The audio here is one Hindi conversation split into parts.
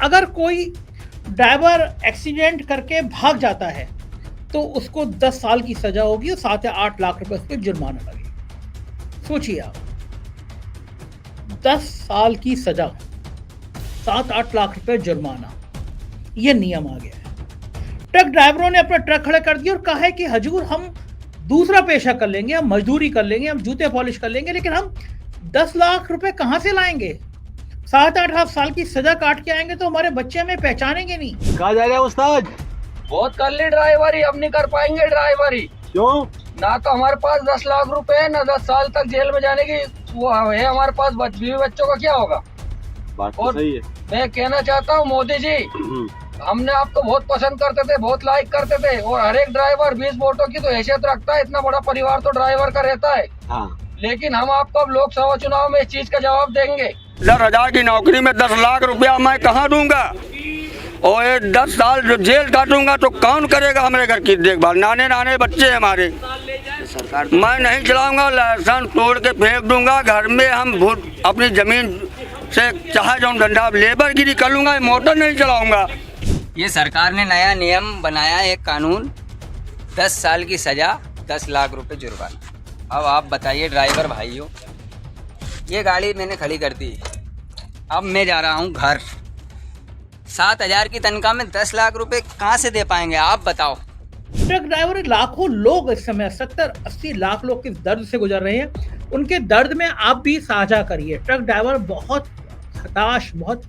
अगर कोई ड्राइवर एक्सीडेंट करके भाग जाता है तो उसको 10 साल की सजा होगी और 7 या 8 लाख रुपए उसको जुर्माना लगेगा। सोचिए आप, 10 साल की सजा, 7-8 लाख रुपए जुर्माना, ये नियम आ गया है। ट्रक ड्राइवरों ने अपना ट्रक खड़े कर दिया और कहा है कि हजूर हम दूसरा पेशा कर लेंगे, हम मजदूरी कर लेंगे, हम जूते पॉलिश कर लेंगे, लेकिन हम 10 लाख रुपए कहां से लाएंगे? 7-8 साल की सजा काट के आएंगे तो हमारे बच्चे हमें पहचानेंगे नहीं। कहा जा रहा है उस्ताद? बहुत कर ली ड्राइवरी, अब नहीं कर पाएंगे ड्राइवरी। क्यों? ना तो हमारे पास 10 लाख रुपए है, ना 10 साल तक जेल में जाने की वो है हमारे पास। बीवी बच्चों का क्या होगा? बात तो और सही है। मैं कहना चाहता हूँ मोदी जी, हमने आपको बहुत पसंद करते थे, बहुत लाइक करते थे, और हर एक ड्राइवर 20 वोटों की तो हैसियत रखता है। इतना बड़ा परिवार तो ड्राइवर का रहता है। हाँ। लेकिन हम आपको अब लोकसभा चुनाव में इस चीज का जवाब देंगे। 10,000 की नौकरी में 10 लाख रुपया मैं कहाँ दूंगा? और ये 10 साल जो जेल काटूंगा तो कौन करेगा हमारे घर की देखभाल? नाने नाने बच्चे हैं हमारे। सरकार मैं नहीं चलाऊंगा, लाइसेंस तोड़ के फेंक दूंगा। घर में हम अपनी जमीन से चाहे जो धंधा लेबरगिरी कर लूंगा, मोटर नहीं चलाऊंगा। ये सरकार ने नया नियम बनाया, एक कानून, 10 साल की सज़ा, 10 लाख रुपए जुर्माना। अब आप बताइए ड्राइवर भाइयों, ये गाड़ी मैंने खड़ी कर दी, अब मैं जा रहा हूँ घर। 7,000 की तनख्वाह में 10 लाख रुपए कहाँ से दे पाएंगे आप बताओ? ट्रक ड्राइवर, लाखों लोग इस समय 70-80 लाख लोग किस दर्द से गुजर रहे हैं, उनके दर्द में आप भी साझा करिए। ट्रक ड्राइवर बहुत हताश, बहुत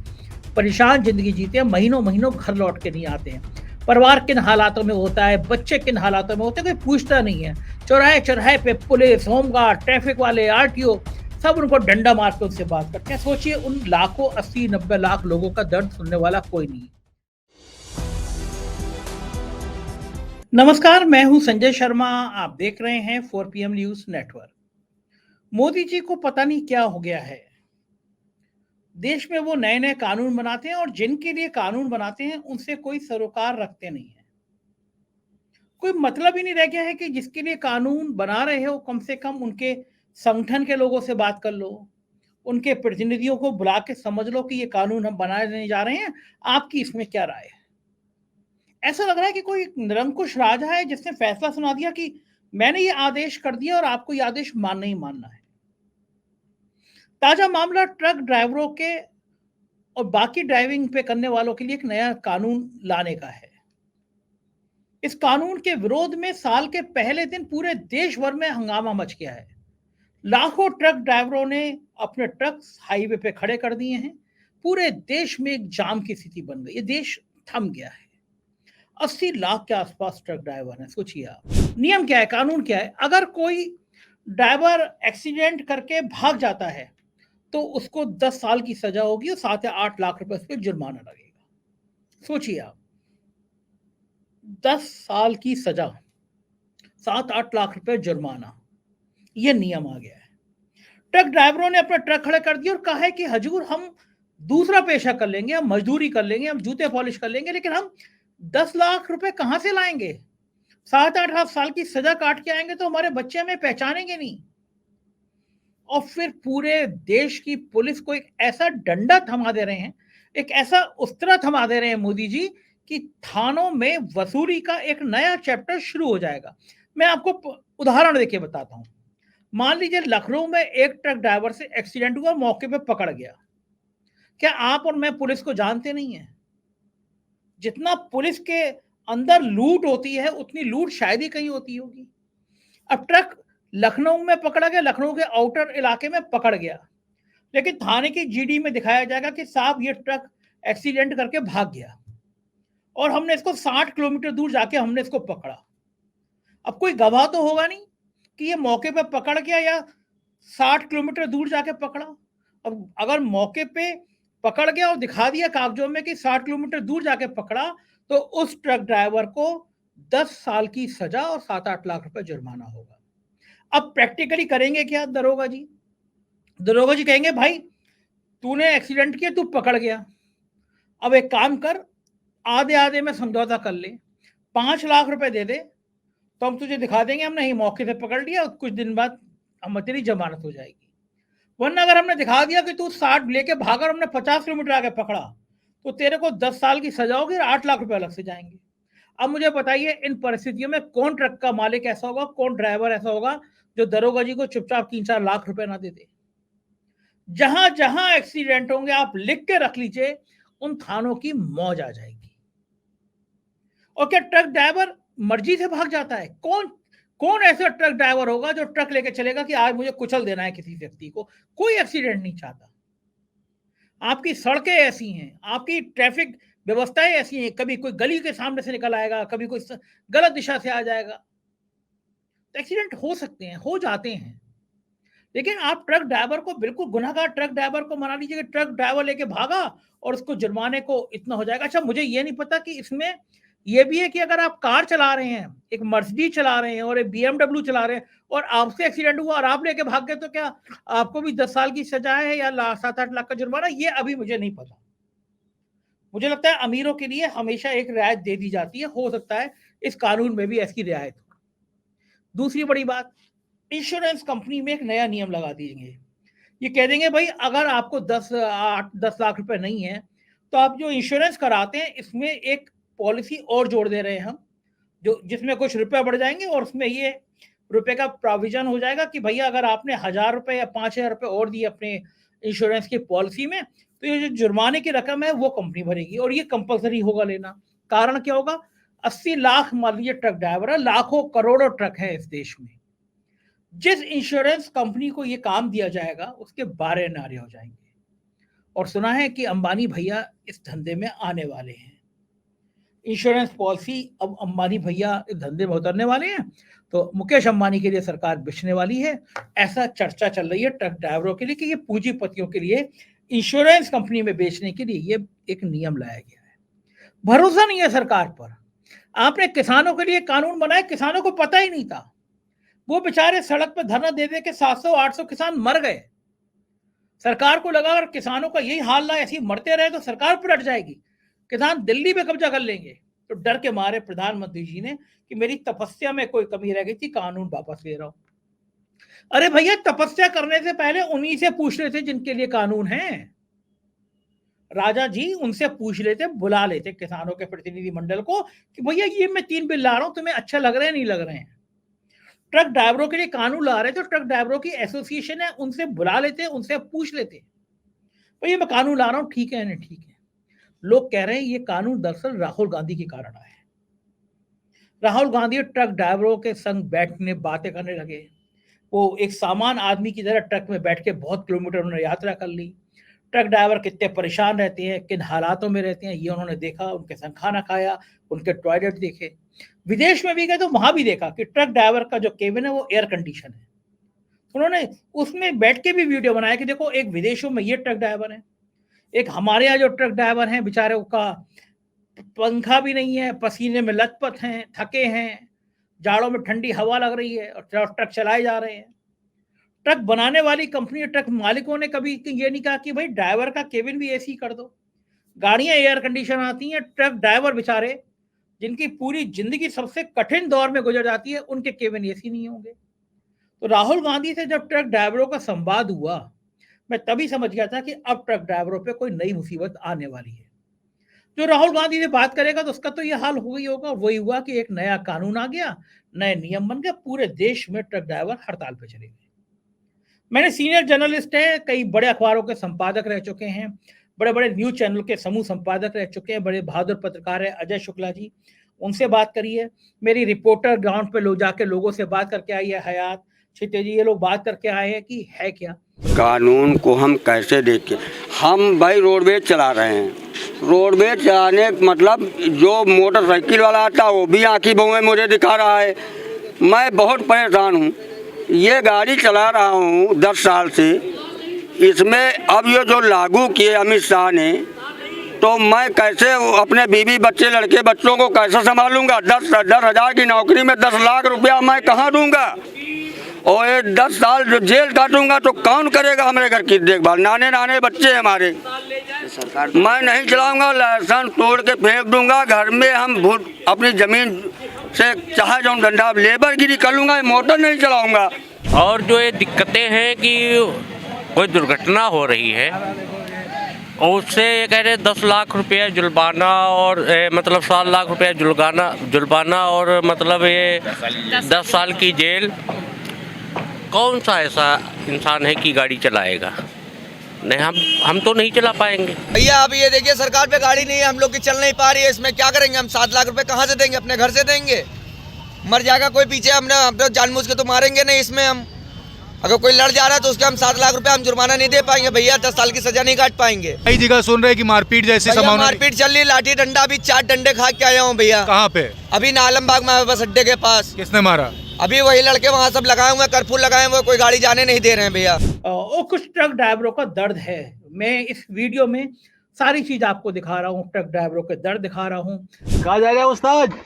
परेशान जिंदगी जीते हैं, महीनों महीनों घर लौट के नहीं आते हैं। परिवार किन हालातों में होता है, बच्चे किन हालातों में होते हैं, कोई पूछता नहीं है। चौराहे चौराहे पे पुलिस, होमगार्ड, ट्रैफिक वाले, आरटीओ सब उनको डंडा मार के उनसे बात करते हैं। सोचिए, उन लाखों 80-90 लाख लोगों का दर्द सुनने वाला कोई नहीं। नमस्कार, मैं हूं संजय शर्मा, आप देख रहे हैं 4PM news network. Modi ji को पता नहीं क्या हो गया है, देश में वो नए नए कानून बनाते हैं और जिनके लिए कानून बनाते हैं उनसे कोई सरोकार रखते नहीं है। कोई मतलब ही नहीं रह गया है कि जिसके लिए कानून बना रहे हो कम से कम उनके संगठन के लोगों से बात कर लो, उनके प्रतिनिधियों को बुला के समझ लो कि ये कानून हम बनाने जा रहे हैं, आपकी इसमें क्या राय है। ऐसा लग रहा है कि कोई निरंकुश राजा है जिसने फैसला सुना दिया कि मैंने ये आदेश कर दिया और आपको ये आदेश मानना ही मानना है। ताजा मामला ट्रक ड्राइवरों के और बाकी ड्राइविंग पे करने वालों के लिए एक नया कानून लाने का है। इस कानून के विरोध में साल के पहले दिन पूरे देश भर में हंगामा मच गया है। लाखों ट्रक ड्राइवरों ने अपने ट्रक हाईवे पे खड़े कर दिए हैं। पूरे देश में एक जाम की स्थिति बन गई, ये देश थम गया है। 80 लाख के आसपास ट्रक ड्राइवर हैं। सोचिए आप, नियम क्या है, कानून क्या है? अगर कोई ड्राइवर एक्सीडेंट करके भाग जाता है तो उसको 10 साल की सजा होगी और 7 या 8 लाख रुपए उस पर जुर्माना लगेगा। सोचिए आप, 10 साल की सजा, 7-8 लाख रुपए जुर्माना, यह नियम आ गया है। ट्रक ड्राइवरों ने अपना ट्रक खड़े कर दिया और कहा है कि हजूर हम दूसरा पेशा कर लेंगे, हम मजदूरी कर लेंगे, हम जूते पॉलिश कर लेंगे, लेकिन हम 10 लाख रुपए कहां से लाएंगे? 7-8 साल की सजा काट के आएंगे तो हमारे बच्चे हमें पहचानेंगे नहीं। और फिर पूरे देश की पुलिस को एक ऐसा डंडा थमा दे रहे हैं, एक ऐसा उस्तरा थमा दे रहे हैं मोदी जी कि थानों में वसूली का एक नया चैप्टर शुरू हो जाएगा। मैं आपको उदाहरण देके बताता हूं। मान लीजिए लखनऊ में एक ट्रक ड्राइवर से एक्सीडेंट हुआ, मौके पे पकड़ गया। क्या आप और मैं पुलिस को जानते नहीं है? जितना पुलिस के अंदर लूट होती है उतनी लूट शायद ही कहीं होती होगी। अब ट्रक लखनऊ में पकड़ा गया, लखनऊ के आउटर इलाके में पकड़ गया, लेकिन थाने की जीडी में दिखाया जाएगा कि साहब ये ट्रक एक्सीडेंट करके भाग गया और हमने इसको 60 किलोमीटर दूर जाके हमने इसको पकड़ा। अब कोई गवाह तो होगा नहीं कि ये मौके पे पकड़ गया या 60 किलोमीटर दूर जाके पकड़ा। अब अगर मौके पे पकड़ गया और दिखा दिया कागजों में कि 60 किलोमीटर दूर जाके पकड़ा, तो उस ट्रक ड्राइवर को 10 साल की सजा और 7-8 लाख रुपए जुर्माना होगा। अब प्रैक्टिकली करेंगे क्या दरोगा जी? दरोगा जी कहेंगे भाई तूने एक्सीडेंट किया, तू पकड़ गया, अब एक काम कर, आधे आधे में समझौता कर ले, 5 लाख रुपए दे दे तो हम तुझे दिखा देंगे हमने ही मौके से पकड़ लिया, कुछ दिन बाद हम तेरी जमानत हो जाएगी। वरना अगर हमने दिखा दिया कि तू 60 लेके भागा और हमने 50 किलोमीटर आगे पकड़ा तो तेरे को 10 साल की सजा होगी और 8 लाख रुपए अलग से जाएंगे। अब मुझे बताइए इन परिस्थितियों में कौन ट्रक का मालिक ऐसा होगा, कौन ड्राइवर ऐसा होगा जो दरोगा जी को चुपचाप 3-4 लाख रुपए ना दे दे। जहां जहां एक्सीडेंट होंगे आप लिख के रख लीजिए, उन थानों की मौज आ जाएगी। और क्या ट्रक ड्राइवर मर्जी से भाग जाता है? कौन ऐसा ट्रक ड्राइवर होगा जो ट्रक लेके चलेगा कि आज मुझे कुचल देना है किसी व्यक्ति को? कोई एक्सीडेंट नहीं चाहता। आपकी सड़कें ऐसी हैं, आपकी ट्रैफिक व्यवस्थाएं ऐसी हैं, कभी कोई गली के सामने से निकल आएगा, कभी कोई गलत दिशा से आ जाएगा, तो एक्सीडेंट हो सकते हैं, हो जाते हैं। लेकिन आप ट्रक ड्राइवर को, बिल्कुल गुनाहगार ट्रक ड्राइवर को मना लीजिए कि ट्रक ड्राइवर लेके भागा और उसको जुर्माने को इतना हो जाएगा। अच्छा, मुझे ये नहीं पता कि इसमें ये भी है कि अगर आप कार चला रहे हैं, एक मर्सिडीज चला रहे हैं और एक BMW चला रहे हैं और आपसे एक्सीडेंट हुआ और आप लेके भाग गए, तो क्या आपको भी 10 साल की सजा है या 7-8 लाख का जुर्माना? ये अभी मुझे नहीं पता। मुझे लगता है अमीरों के लिए हमेशा एक रियायत दे दी जाती है, हो सकता है इस कानून में भी ऐसी रियायत हो। दूसरी बड़ी बात, इंश्योरेंस कंपनी में एक नया नियम लगा देंगे। ये कह देंगे भाई अगर आपको 10 लाख रुपए नहीं है तो आप जो इंश्योरेंस कराते हैं इसमें एक पॉलिसी और जोड़ दे रहे हैं हम, जो जिसमें कुछ रुपए बढ़ जाएंगे और उसमें ये रुपए का प्रोविजन हो जाएगा कि भैया अगर आपने 1000 रुपए या 5000 रुपए और दिए अपने इंश्योरेंस की पॉलिसी में, तो ये जो जुर्माने की रकम है वो कंपनी भरेगी और ये कंपलसरी होगा लेना। कारण क्या होगा? 80 लाख मान लीजिए ट्रक ड्राइवर है, लाखों करोड़ों ट्रक है इस देश में। जिस इंश्योरेंस कंपनी को ये काम दिया जाएगा उसके 12 नारे हो जाएंगे। और सुना है कि अंबानी भैया इस धंधे में आने वाले हैं। इंश्योरेंस पॉलिसी अब अंबानी भैया इस धंधे में उतरने वाले हैं, तो मुकेश अंबानी के लिए सरकार बिछने वाली है। ऐसा चर्चा चल रही है ट्रक ड्राइवरों के लिए कि ये पूंजीपतियों के लिए इंश्योरेंस कंपनी में बेचने के लिए ये एक नियम लाया गया है। भरोसा नहीं है सरकार पर। आपने किसानों के लिए कानून बनाया, किसानों को पता ही नहीं था। वो बेचारे सड़क पर धरना दे दे के 700-800 किसान मर गए। सरकार को लगा अगर किसानों का यही हाल रहा, ऐसे ही मरते रहे तो सरकार पलट जाएगी, किसान दिल्ली में कब्जा कर लेंगे। तो डर के मारे प्रधानमंत्री जी ने कि मेरी तपस्या में कोई कमी रह गई थी, कानून वापस ले रहा हूं। अरे भैया, तपस्या करने से पहले उन्हीं से पूछ लेते जिनके लिए कानून है। राजा जी उनसे पूछ लेते, बुला लेते किसानों के प्रतिनिधि मंडल को कि भैया ये मैं 3 बिल ला रहा हूं, तुम्हें अच्छा लग रहे हैं नहीं लग रहे हैं। ट्रक ड्राइवरों के लिए कानून ला रहे तो ट्रक ड्राइवरों की एसोसिएशन है, उनसे बुला लेते, उनसे पूछ लेते भैया मैं कानून ला रहा हूं, ठीक है नहीं ठीक है। लोग कह रहे हैं ये कानून दरअसल राहुल गांधी के कारण आया है। राहुल गांधी ट्रक ड्राइवरों के संग बैठने बातें करने लगे। वो एक सामान्य आदमी की तरह ट्रक में बैठ के बहुत किलोमीटर उन्होंने यात्रा कर ली। ट्रक ड्राइवर कितने परेशान रहते हैं, किन हालातों में रहते हैं, ये उन्होंने देखा। उनके संग खाना खाया, उनके टॉयलेट देखे। विदेश में भी गए तो वहां भी देखा कि ट्रक ड्राइवर का जो केबिन है वो एयर कंडीशन है। उन्होंने उसमें बैठ के भी वीडियो बनाया कि देखो एक विदेशों में ये ट्रक ड्राइवर है, एक हमारे यहाँ जो ट्रक ड्राइवर हैं बेचारे का पंखा भी नहीं है, पसीने में लथपथ हैं, थके हैं, जाड़ों में ठंडी हवा लग रही है और ट्रक चलाए जा रहे हैं। ट्रक बनाने वाली कंपनी, ट्रक मालिकों ने कभी ये नहीं कहा कि भाई ड्राइवर का केबिन भी एसी कर दो। गाड़ियां एयर कंडीशन आती हैं, ट्रक ड्राइवर बेचारे जिनकी पूरी जिंदगी सबसे कठिन दौर में गुजर जाती है, उनके केबिन एसी नहीं होंगे। तो राहुल गांधी से जब ट्रक ड्राइवरों का संवाद हुआ, मैं तभी समझ गया था कि अब ट्रक ड्राइवरों पे कोई नई मुसीबत आने वाली है। जो राहुल गांधी से बात करेगा तो उसका तो ये हाल हो ही होगा। वही हुआ कि एक नया कानून आ गया, नए नियम बन गए, पूरे देश में ट्रक ड्राइवर हड़ताल पे चले गए। मैंने सीनियर जर्नलिस्ट है, कई बड़े अखबारों के संपादक रह चुके हैं, बड़े बड़े न्यूज चैनल के समूह संपादक रह चुके हैं, बड़े बहादुर पत्रकार है अजय शुक्ला जी, उनसे बात करिए। मेरी रिपोर्टर ग्राउंड पे जाके लोगों से बात करके आई है, हयात छिते जी, ये लोग बात करके आए हैं कि है क्या कानून को हम कैसे देखें। हम भाई रोडवेज चला रहे हैं, रोडवेज चलाने मतलब जो मोटरसाइकिल वाला आता है वो भी आँखी भौं मुझे दिखा रहा है। मैं बहुत परेशान हूँ। ये गाड़ी चला रहा हूँ 10 साल से, इसमें अब ये जो लागू किए अमित शाह ने, तो मैं कैसे अपने बीवी बच्चे लड़के बच्चों को कैसे संभालूंगा। 10,000 की नौकरी में 10 लाख रुपया मैं कहाँ दूंगा? और ये 10 साल जो जेल काटूंगा तो कौन करेगा हमारे घर की देखभाल? नाने बच्चे हमारे। सरकार मैं नहीं चलाऊंगा, लाइसेंस तोड़ के फेंक दूंगा। घर में हम अपनी जमीन से चाहे जो धंधा लेबरगिरी कर लूंगा, मोटर नहीं चलाऊंगा। और जो ये दिक्कतें हैं कि कोई दुर्घटना हो रही है और उससे ये कह रहे 10 लाख रुपया जुर्माना और मतलब 7 लाख रुपया जुर्माना और मतलब ये 10 साल की जेल। कौन सा ऐसा इंसान है कि गाड़ी चलाएगा? नहीं, हम तो नहीं चला पाएंगे। भैया अभी ये देखिए, सरकार पे गाड़ी नहीं है, हम लोग की चल नहीं पा रही है, इसमें क्या करेंगे हम? 7 लाख रुपए कहाँ से देंगे? अपने घर से देंगे? मर जाएगा कोई पीछे, हम तो जानबूझ के तो मारेंगे नहीं इसमें। हम अगर कोई लड़ जा रहा है तो उसके हम 7 लाख रुपए हम जुर्माना नहीं दे पाएंगे भैया, 10 साल की सजा नहीं काट पाएंगे। कई जगह सुन रहे हैं कि मारपीट जैसी संभावना। मारपीट चल रही, लाठी डंडा, अभी 4 डंडे खा के आया हूँ भैया। कहाँ पे? अभी नालमबाग में बस अड्डे के पास। किसने मारा? अभी वही लड़के वहाँ सब लगाए हुए, कर्फ्यू लगाए हुए, कोई गाड़ी जाने नहीं दे रहे हैं भैया। और कुछ ट्रक ड्राइवरों का दर्द है। मैं इस वीडियो में सारी चीज आपको दिखा रहा हूँ, ट्रक ड्राइवरों के दर्द दिखा रहा हूँ। कहाँ जा रहे हैं उस्ताद?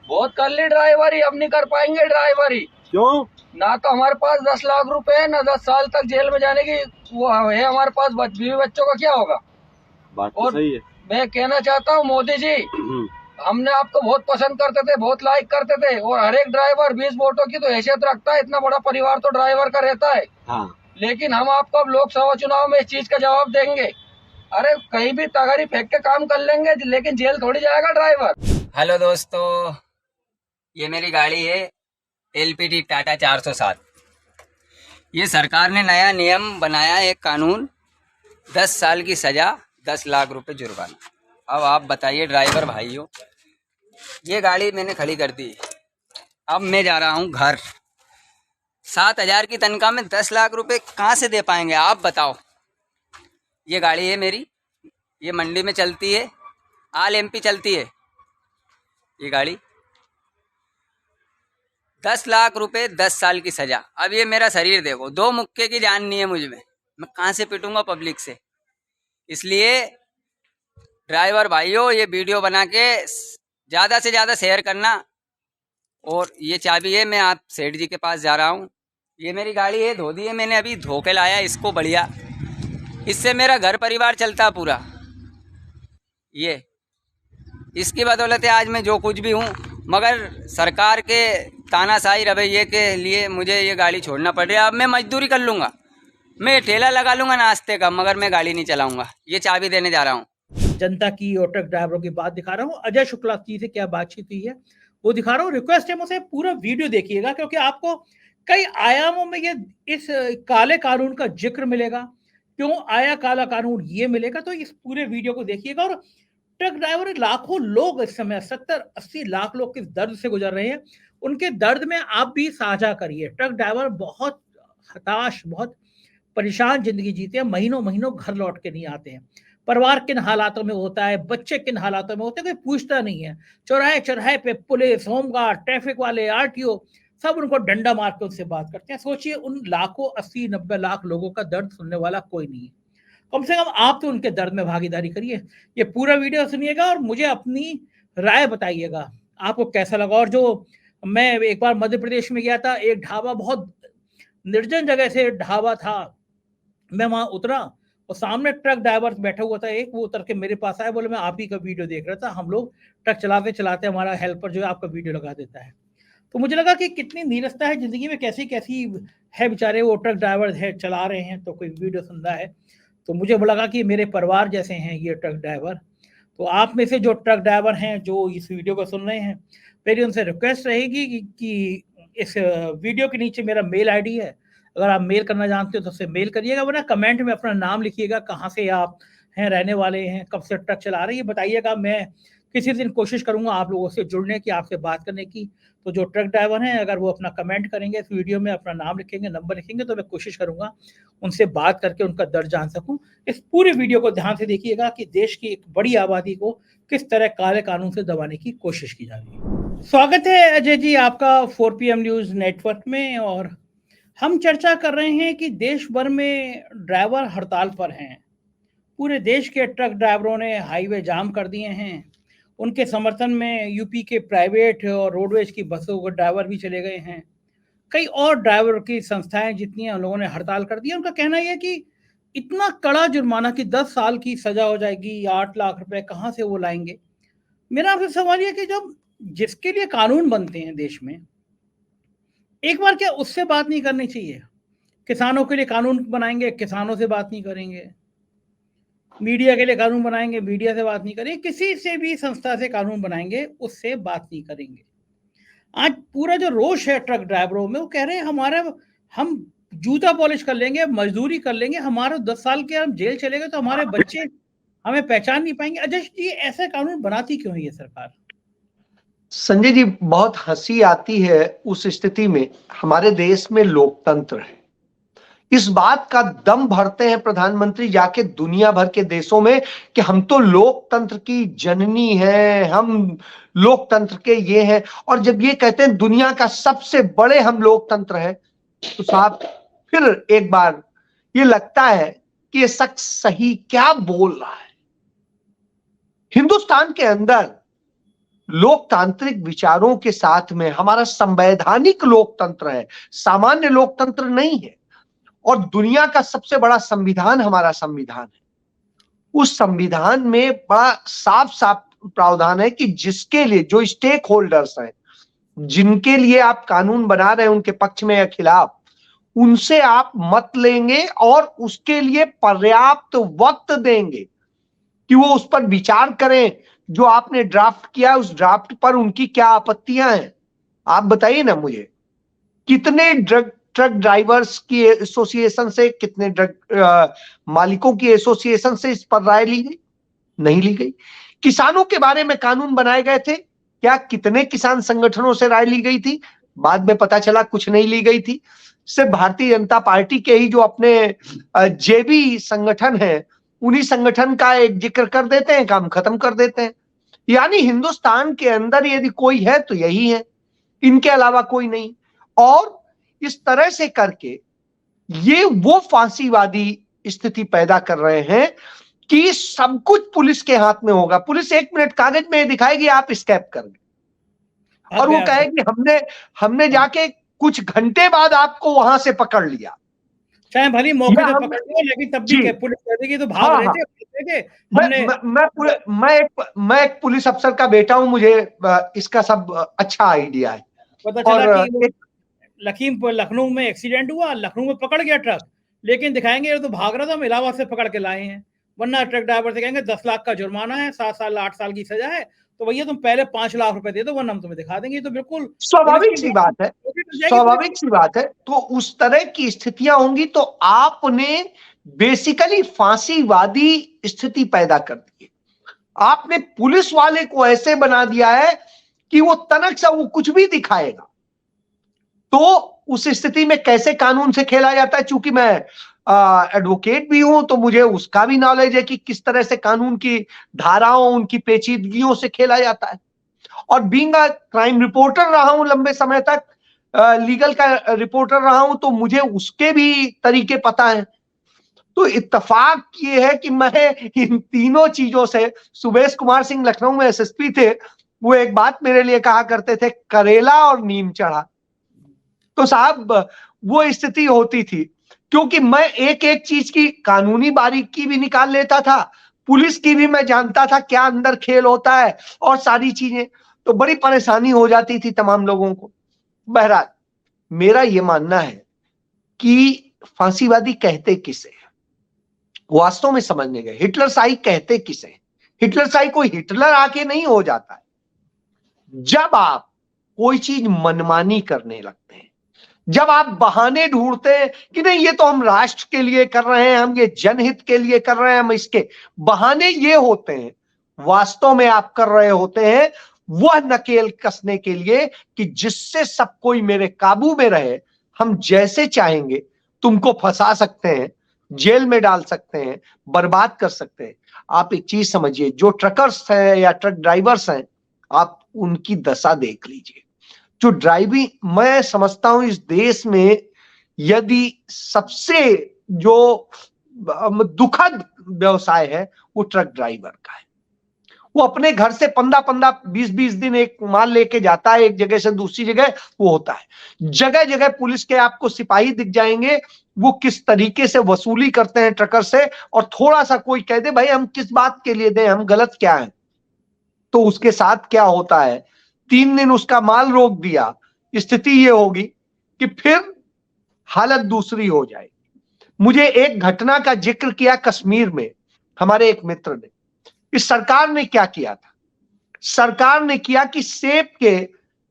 बहुत कर ली ड्राइवरी, अब नहीं कर पाएंगे ड्राइवरी। क्यों? ना तो हमारे पास 10 लाख रुपए है, ना 10 साल तक जेल में जाने की वो है हमारे पास। बीवी बच्चों का क्या होगा? बात तो और सही है। मैं कहना चाहता हूँ मोदी जी, हमने आपको बहुत पसंद करते थे, बहुत लाइक करते थे, और हर एक ड्राइवर 20 वोटों की तो हैसियत रखता है। इतना बड़ा परिवार तो ड्राइवर का रहता है। हाँ। लेकिन हम आपको अब लोकसभा चुनाव में इस चीज का जवाब देंगे। अरे कहीं भी तगारी फेंक के काम कर लेंगे, लेकिन जेल थोड़ी जाएगा ड्राइवर। हेलो दोस्तों, ये मेरी गाड़ी है LPT टाटा 407। ये सरकार ने नया नियम बनाया, एक कानून, 10 साल की सजा, 10 लाख रुपए जुर्माना। अब आप बताइए ड्राइवर भाइयों, ये गाड़ी मैंने खड़ी कर दी, अब मैं जा रहा हूँ घर। 7,000 की तनख्वाह में 10 लाख रुपए कहाँ से दे पाएंगे आप बताओ? ये गाड़ी है मेरी, ये मंडी में चलती है, ऑल MP चलती है ये गाड़ी। 10 लाख रुपए, 10 साल की सजा। अब ये मेरा शरीर देखो, 2 मुक्के की जान नहीं है मुझ में, मैं कहाँ से पिटूंगा पब्लिक से? इसलिए ड्राइवर भाइयों, ये वीडियो बना के ज़्यादा से ज़्यादा शेयर करना। और ये चाबी है, मैं आप सेठ जी के पास जा रहा हूँ। ये मेरी गाड़ी है, धो दी है मैंने, अभी धो के लाया इसको बढ़िया। इससे मेरा घर परिवार चलता पूरा। ये इसकी बदौलत है आज मैं जो कुछ भी हूँ, मगर सरकार के तानाशाही रवैये के लिए मुझे ये गाड़ी छोड़ना पड़ रहा है। अब मैं मजदूरी कर लूँगा, मैं ठेला लगा लूँगा नाश्ते का, मगर मैं गाड़ी नहीं चलाऊँगा। ये चाबी देने जा रहा हूँ। जनता की और ट्रक ड्राइवरों की बात दिखा रहा हूँ। अजय शुक्ला जी से क्या बातचीत हुई है वो दिखा रहा हूँ। रिक्वेस्ट है मुझसे पूरा वीडियो देखिएगा, क्योंकि आपको कई आयामों में ये इस काले कानून का जिक्र मिलेगा। क्यों आया काला कानून, ये मिलेगा। तो इस पूरे वीडियो को देखिएगा। और ट्रक ड्राइवर, लाखों लोग इस समय 70-80 लाख लोग किस दर्द से गुजर रहे हैं, उनके दर्द में आप भी साझा करिए। ट्रक ड्राइवर बहुत हताश, बहुत परेशान जिंदगी जीते हैं, महीनों महीनों घर लौट के नहीं आते हैं। परिवार किन हालातों में होता है, बच्चे किन हालातों में होते हैं, कोई पूछता नहीं है। चौराहे चौराहे पे पुलिस, होमगार्ड, ट्रैफिक वाले, RTO सब उनको डंडा मार के उनसे बात करते हैं। सोचिए, उन लाखों 80-90 लाख लोगों का दर्द सुनने वाला कोई नहीं है। कम से कम आप तो उनके दर्द में भागीदारी करिए। ये पूरा वीडियो सुनिएगा और मुझे अपनी राय बताइएगा आपको कैसा लगा। और जो मैं एक बार मध्य प्रदेश में गया था, एक ढाबा, बहुत निर्जन जगह से ढाबा था, मैं वहां उतरा और सामने ट्रक ड्राइवर बैठा हुआ था एक, वो उतर के मेरे पास आया, बोले मैं आप ही का वीडियो देख रहा था, हम लोग ट्रक चलाते चलाते हमारा हेल्पर जो है आपका वीडियो लगा देता है। तो मुझे लगा कि कितनी नीरसता है जिंदगी में, कैसी कैसी है बेचारे, वो ट्रक ड्राइवर है, चला रहे हैं तो कोई वीडियो सुन रहा है। तो मुझे लगा कि मेरे परिवार जैसे हैं ये ट्रक ड्राइवर। तो आप में से जो ट्रक ड्राइवर हैं जो इस वीडियो को सुन रहे हैं, मेरी उनसे रिक्वेस्ट रहेगी कि इस वीडियो के नीचे मेरा मेल ID है, अगर आप मेल करना जानते हो तो उससे मेल करिएगा, वरना कमेंट में अपना नाम लिखिएगा, कहाँ से आप हैं, रहने वाले हैं, कब से ट्रक चला रहे हैं, बताइएगा। मैं किसी दिन कोशिश करूंगा आप लोगों से जुड़ने की, आपसे बात करने की। तो जो ट्रक ड्राइवर हैं, अगर वो अपना कमेंट करेंगे इस वीडियो में, अपना नाम लिखेंगे, नंबर लिखेंगे, तो मैं कोशिश करूंगा उनसे बात करके उनका दर्द जान सकूं। इस पूरे वीडियो को ध्यान से देखिएगा कि देश की एक बड़ी आबादी को किस तरह काले कानून से दबाने की कोशिश की जा रही है। स्वागत है अजय जी आपका 4 PM न्यूज नेटवर्क में। और हम चर्चा कर रहे हैं कि देश भर में ड्राइवर हड़ताल पर हैं। पूरे देश के ट्रक ड्राइवरों ने हाईवे जाम कर दिए हैं। उनके समर्थन में यूपी के प्राइवेट और रोडवेज की बसों के ड्राइवर भी चले गए हैं। कई और ड्राइवर की संस्थाएं जितनी हैं, उन लोगों ने हड़ताल कर दी। उनका कहना यह है कि इतना कड़ा जुर्माना कि 10 साल की सजा हो जाएगी, 8 लाख रुपए कहाँ से वो लाएंगे। मेरा आपसे सवाल यह कि जब जिसके लिए कानून बनते हैं देश में, एक बार क्या उससे बात नहीं करनी चाहिए? किसानों के लिए कानून बनाएंगे, किसानों से बात नहीं करेंगे। मीडिया के लिए कानून बनाएंगे, मीडिया से बात नहीं करेंगे, किसी से भी संस्था से कानून बनाएंगे उससे बात नहीं करेंगे। आज पूरा जो रोष है ट्रक ड्राइवरों में, वो कह रहे हैं हम जूता पॉलिश कर लेंगे, मजदूरी कर लेंगे, हमारे 10 साल के हम जेल चले गए तो हमारे बच्चे हमें पहचान नहीं पाएंगे। अजय जी, ऐसे कानून बनाती क्यों है ये सरकार? संजय जी, बहुत हंसी आती है उस स्थिति में। हमारे देश में लोकतंत्र है, इस बात का दम भरते हैं प्रधानमंत्री जाके दुनिया भर के देशों में कि हम तो लोकतंत्र की जननी है, हम लोकतंत्र के ये हैं। और जब ये कहते हैं दुनिया का सबसे बड़े हम लोकतंत्र है, तो साहब फिर एक बार ये लगता है कि ये शख्स सही क्या बोल रहा है। हिंदुस्तान के अंदर लोकतांत्रिक विचारों के साथ में हमारा संवैधानिक लोकतंत्र है, सामान्य लोकतंत्र नहीं है। और दुनिया का सबसे बड़ा संविधान हमारा संविधान है। उस संविधान में बड़ा साफ साफ प्रावधान है कि जिसके लिए जो स्टेक होल्डर्स हैं, जिनके लिए आप कानून बना रहे हैं, उनके पक्ष में या खिलाफ, उनसे आप मत लेंगे और उसके लिए पर्याप्त वक्त देंगे कि वो उस पर विचार करें। जो आपने ड्राफ्ट किया, उस ड्राफ्ट पर उनकी क्या आपत्तियां हैं, आप बताइए ना मुझे। कितने ट्रक ड्राइवर्स की एसोसिएशन से, कितने मालिकों की एसोसिएशन से इस पर राय ली गई? नहीं ली गई। किसानों के बारे में कानून बनाए गए थे, क्या कितने किसान संगठनों से राय ली गई थी? बाद में पता चला कुछ नहीं ली गई थी। सिर्फ भारतीय जनता पार्टी के ही जो अपने जेबी संगठन है, उन्हीं संगठन का एक जिक्र कर देते हैं, काम खत्म कर देते हैं। यानी हिंदुस्तान के अंदर यदि कोई है तो यही है, इनके अलावा कोई नहीं। और इस तरह से करके ये वो फांसीवादी स्थिति पैदा कर रहे हैं कि सब कुछ पुलिस के हाथ में होगा। पुलिस 1 मिनट कागज में दिखाएगी, आप स्कैप कर गए, और वो कहेगी हमने जाके कुछ घंटे बाद आपको वहां से पकड़ लिया, चाहे भली मौके पे पकड़ लिया, लेकिन तब भी पुलिस कह देगी तो भाग रहे थे। मैं एक पुलिस अफसर का बेटा हूं, मुझे इसका सब अच्छा आइडिया है। पता चला कि लखीमपुर लखनऊ में एक्सीडेंट हुआ, लखनऊ में पकड़ गया ट्रक, लेकिन दिखाएंगे तो भाग रहा था, हम इलाहाबाद से पकड़ के लाए हैं। वरना ट्रक ड्राइवर से कहेंगे 10 लाख का जुर्माना है, 7 साल 8 साल की सजा है, तो भैया तुम पहले 5 लाख रुपए दे दो, वरना हम तुम्हें दिखा देंगे। तो बिल्कुल स्वाभाविक सी बात है, स्वाभाविक सी बात है। तो उस तरह की स्थितियां होंगी तो आपने बेसिकली फांसीवादी स्थिति पैदा कर दी है। आपने पुलिस वाले को ऐसे बना दिया है कि वो तनक सा वो कुछ भी दिखाएगा। तो उस स्थिति में कैसे कानून से खेला जाता है, चूंकि मैं एडवोकेट भी हूं तो मुझे उसका भी नॉलेज है कि किस तरह से कानून की धाराओं, उनकी पेचीदगियों से खेला जाता है। और बीइंग अ क्राइम रिपोर्टर रहा हूं लंबे समय तक, लीगल का रिपोर्टर रहा हूं, तो मुझे उसके भी तरीके पता है। तो इत्तेफाक ये है कि मैं इन तीनों चीजों से, सुबेश कुमार सिंह लखनऊ में एसएसपी थे, वो एक बात मेरे लिए कहा करते थे, करेला और नीम चढ़ा। तो साहब वो स्थिति होती थी, क्योंकि मैं एक एक चीज की कानूनी बारीकी भी निकाल लेता था, पुलिस की भी मैं जानता था क्या अंदर खेल होता है और सारी चीजें। तो बड़ी परेशानी हो जाती थी तमाम लोगों को। बहरहाल मेरा ये मानना है कि फांसीवादी कहते किसे, वास्तव में समझने गए हिटलरशाही कहते किसे। हिटलरशाही कोई हिटलर आके नहीं हो जाता है। जब आप कोई चीज मनमानी करने लगते हैं, जब आप बहाने ढूंढते हैं कि नहीं ये तो हम राष्ट्र के लिए कर रहे हैं, हम ये जनहित के लिए कर रहे हैं, हम इसके बहाने ये होते हैं, वास्तव में आप कर रहे होते हैं वह नकेल कसने के लिए कि जिससे सब कोई मेरे काबू में रहे, हम जैसे चाहेंगे तुमको फंसा सकते हैं, जेल में डाल सकते हैं, बर्बाद कर सकते हैं। आप एक चीज समझिए, जो ट्रकर्स हैं या ट्रक ड्राइवर्स हैं, आप उनकी दशा देख लीजिए। जो ड्राइविंग, मैं समझता हूं इस देश में यदि सबसे जो दुखद व्यवसाय है वो ट्रक ड्राइवर का है। वो अपने घर से 15-15, 20-20 दिन एक माल लेके जाता है, एक जगह से दूसरी जगह वो होता है। जगह जगह पुलिस के आपको सिपाही दिख जाएंगे, वो किस तरीके से वसूली करते हैं ट्रकर से। और थोड़ा सा कोई कह दे भाई हम किस बात के लिए दें, हम गलत क्या है, तो उसके साथ क्या होता है, 3 दिन उसका माल रोक दिया, स्थिति ये होगी कि फिर हालत दूसरी हो जाएगी। मुझे एक घटना का जिक्र किया कश्मीर में, हमारे एक मित्र ने, इस सरकार ने क्या किया था, सरकार ने किया कि सेब के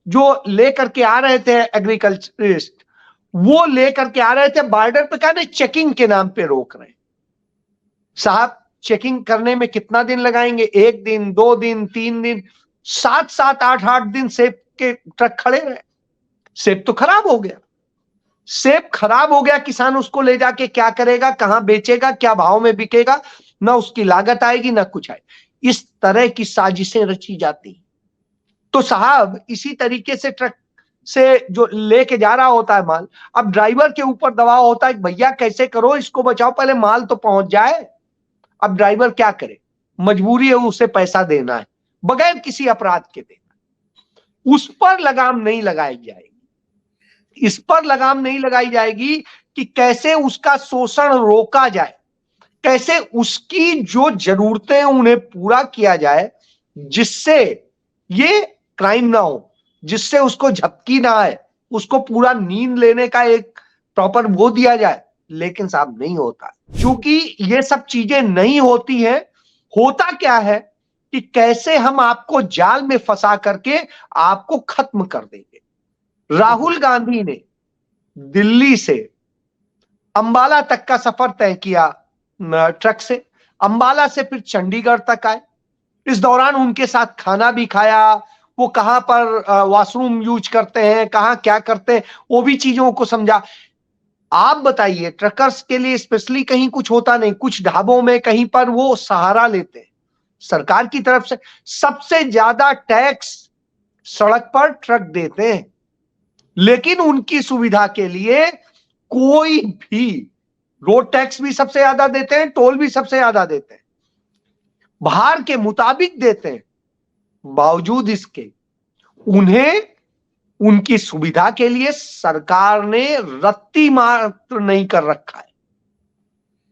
जो लेकर के आ रहे थे एग्रीकल्चरिस्ट, वो लेकर के आ रहे थे बॉर्डर पे, कहने चेकिंग के नाम पे रोक रहे हैं। साहब चेकिंग करने में कितना दिन लगाएंगे? 1 दिन, 2 दिन, 3 दिन, 7-7, 8-8 दिन सेब के ट्रक खड़े रहे। सेब तो खराब हो गया, सेब खराब हो गया, किसान उसको ले जाके क्या करेगा, कहां बेचेगा, क्या भाव में बिकेगा, ना उसकी लागत आएगी ना कुछ आएगी। इस तरह की साजिशें रची जाती। तो साहब इसी तरीके से ट्रक से जो लेके जा रहा होता है माल, अब ड्राइवर के ऊपर दबाव होता है, भैया कैसे करो इसको बचाओ, पहले माल तो पहुंच जाए। अब ड्राइवर क्या करे, मजबूरी है, उसे पैसा देना है, बगैर किसी अपराध के देना। उस पर लगाम नहीं लगाई जाएगी, इस पर लगाम नहीं लगाई जाएगी कि कैसे उसका शोषण रोका जाए, कैसे उसकी जो जरूरतें हैं उन्हें पूरा किया जाए, जिससे ये क्राइम ना हो, जिससे उसको झपकी ना आए, उसको पूरा नींद लेने का एक प्रॉपर वो दिया जाए। लेकिन साहब नहीं होता, क्योंकि ये सब चीजें नहीं होती हैं। होता क्या है कि कैसे हम आपको जाल में फंसा करके आपको खत्म कर देंगे। राहुल गांधी ने दिल्ली से अंबाला तक का सफर तय किया ट्रक से, अंबाला से फिर चंडीगढ़ तक आए। इस दौरान उनके साथ खाना भी खाया, वो कहां पर वॉशरूम यूज करते हैं, कहां क्या करते हैं, वो भी चीजों को समझा। आप बताइए, ट्रकर्स के लिए स्पेशली कहीं कुछ होता नहीं, कुछ ढाबों में कहीं पर वो सहारा लेते हैं सरकार की तरफ से। सबसे ज्यादा टैक्स सड़क पर ट्रक देते हैं, लेकिन उनकी सुविधा के लिए कोई भी रोड टैक्स भी सबसे ज्यादा देते हैं, टोल भी सबसे ज्यादा देते हैं, भार के मुताबिक देते हैं। बावजूद इसके उन्हें उनकी सुविधा के लिए सरकार ने रत्ती मात्र नहीं कर रखा है।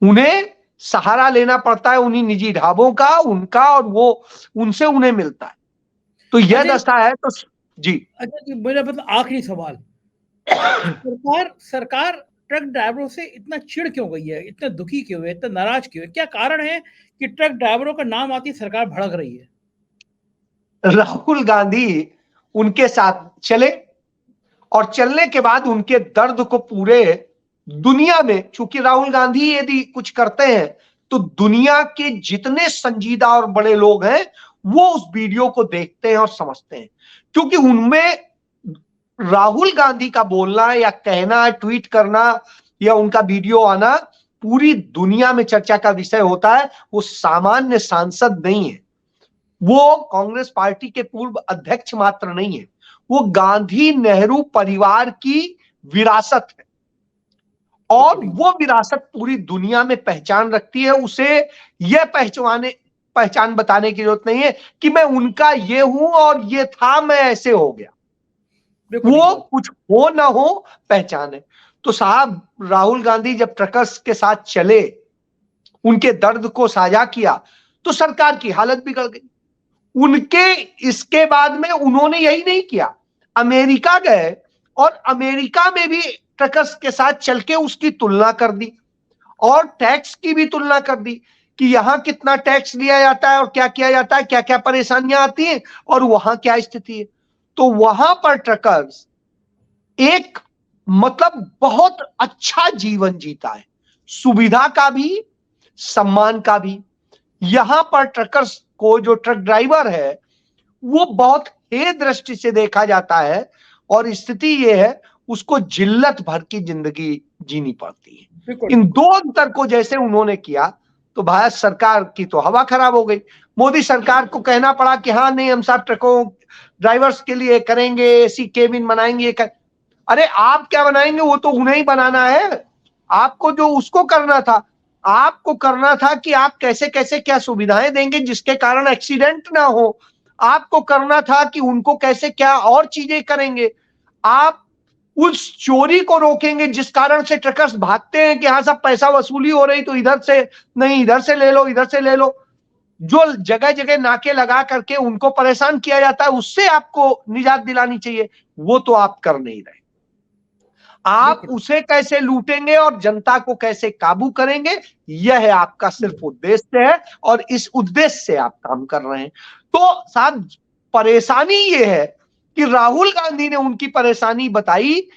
उन्हें सहारा लेना पड़ता है उन्हीं निजी ढाबों का, उनका, और वो उनसे उन्हें मिलता है। तो यह दशा है। तो जी अच्छा जी, मेरा मतलब आखिरी सवाल, सरकार ट्रक ड्राइवरों से इतना चिढ़ क्यों गई है, इतना दुखी क्यों है, इतना नाराज क्यों है? क्या कारण है कि ट्रक ड्राइवरों का नाम आती सरकार भड़क रही है? राहुल गांधी उनके साथ चले, और चलने के बाद उनके दर्द को पूरे दुनिया में, चूंकि राहुल गांधी यदि कुछ करते हैं तो दुनिया के जितने संजीदा और बड़े लोग हैं वो उस वीडियो को देखते हैं और समझते हैं, क्योंकि उनमें राहुल गांधी का बोलना या कहना, ट्वीट करना या उनका वीडियो आना पूरी दुनिया में चर्चा का विषय होता है। वो सामान्य सांसद नहीं है, वो कांग्रेस पार्टी के पूर्व अध्यक्ष मात्र नहीं है, वो गांधी नेहरू परिवार की विरासत है, और वो विरासत पूरी दुनिया में पहचान रखती है। उसे यह पहचान बताने की जरूरत नहीं है कि मैं उनका ये हूं और ये था, मैं ऐसे हो गया। वो कुछ हो ना हो पहचान है। तो साहब राहुल गांधी जब ट्रकर्स के साथ चले, उनके दर्द को साझा किया, तो सरकार की हालत बिगड़ गई। उनके इसके बाद में उन्होंने यही नहीं किया, अमेरिका गए और अमेरिका में भी ट्रकर्स के साथ चल के उसकी तुलना कर दी, और टैक्स की भी तुलना कर दी कि यहां कितना टैक्स लिया जाता है और क्या किया जाता है, क्या क्या परेशानियां आती हैं और वहां क्या स्थिति है। तो वहां पर ट्रकर्स एक मतलब बहुत अच्छा जीवन जीता है, सुविधा का भी, सम्मान का भी। यहां पर ट्रकर्स को, जो ट्रक ड्राइवर है, वो बहुत हे दृष्टि से देखा जाता है, और स्थिति ये है उसको जिल्लत भर की जिंदगी जीनी पड़ती है। इन दो अंतर को जैसे उन्होंने किया, तो भारत सरकार की तो हवा खराब हो गई। मोदी सरकार को कहना पड़ा कि हाँ नहीं, हम सब ट्रकों ड्राइवर्स के लिए करेंगे, एसी केबिन बनाएंगे। अरे आप क्या बनाएंगे, वो तो उन्हें ही बनाना है। आपको जो उसको करना था, आपको करना था कि आप कैसे कैसे क्या सुविधाएं देंगे जिसके कारण एक्सीडेंट ना हो। आपको करना था कि उनको कैसे क्या और चीजें करेंगे। आप उस चोरी को रोकेंगे जिस कारण से ट्रकर्स भागते हैं कि हाँ सब पैसा वसूली हो रही, तो इधर से नहीं, इधर से ले लो, इधर से ले लो। जो जगह जगह नाके लगा करके उनको परेशान किया जाता है, उससे आपको निजात दिलानी चाहिए, वो तो आप कर नहीं रहे। आप उसे कैसे लूटेंगे और जनता को कैसे काबू करेंगे, यह आपका सिर्फ उद्देश्य है और इस उद्देश्य से आप काम कर रहे हैं। तो साहब परेशानी यह है कि राहुल गांधी ने उनकी परेशानी बताई,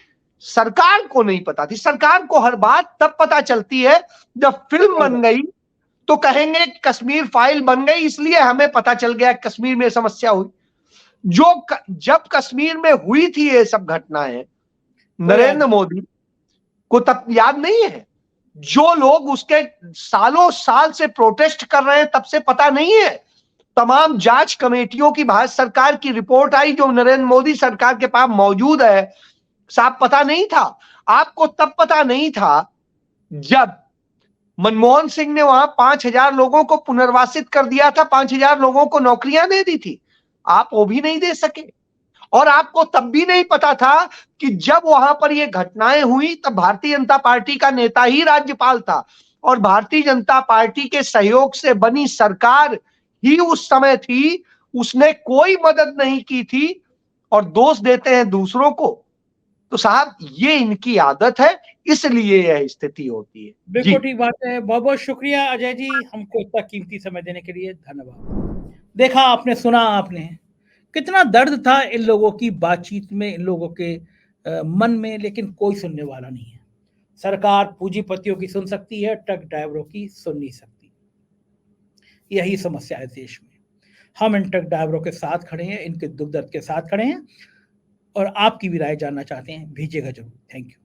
सरकार को नहीं पता थी। सरकार को हर बात तब पता चलती है जब फिल्म बन गई तो कहेंगे कश्मीर फाइल बन गई इसलिए हमें पता चल गया कश्मीर में समस्या हुई। जब कश्मीर में हुई थी ये सब घटनाएं नरेंद्र मोदी को तब याद नहीं है? जो लोग उसके सालों साल से प्रोटेस्ट कर रहे हैं तब से पता नहीं है? तमाम जांच कमेटियों की भारत सरकार की रिपोर्ट आई जो नरेंद्र मोदी सरकार के पास मौजूद है, साहब पता नहीं था? आपको तब पता नहीं था जब मनमोहन सिंह ने वहां 5,000 लोगों को पुनर्वासित कर दिया था, 5,000 लोगों को नौकरियां दे दी थी, आप वो भी नहीं दे सके। और आपको तब भी नहीं पता था कि जब वहां पर ये घटनाएं हुई तब भारतीय जनता पार्टी का नेता ही राज्यपाल था और भारतीय जनता पार्टी के सहयोग से बनी सरकार ही उस समय थी, उसने कोई मदद नहीं की थी और दोष देते हैं दूसरों को। तो साहब ये इनकी आदत है, इसलिए यह स्थिति होती है। बिल्कुल ठीक बात है। बहुत बहुत शुक्रिया अजय जी, हमको इतना कीमती समय देने के लिए, धन्यवाद। देखा आपने, सुना आपने, कितना दर्द था इन लोगों की बातचीत में, इन लोगों के मन में, लेकिन कोई सुनने वाला नहीं है। सरकार पूंजीपतियों की सुन सकती है, ट्रक ड्राइवरों की सुन नहीं सकती। यही समस्या है देश में। हम इन ट्रक ड्राइवरों के साथ खड़े हैं, इनके दुख दर्द के साथ खड़े हैं और आपकी भी राय जानना चाहते हैं, भेजिएगा जरूर। Thank you.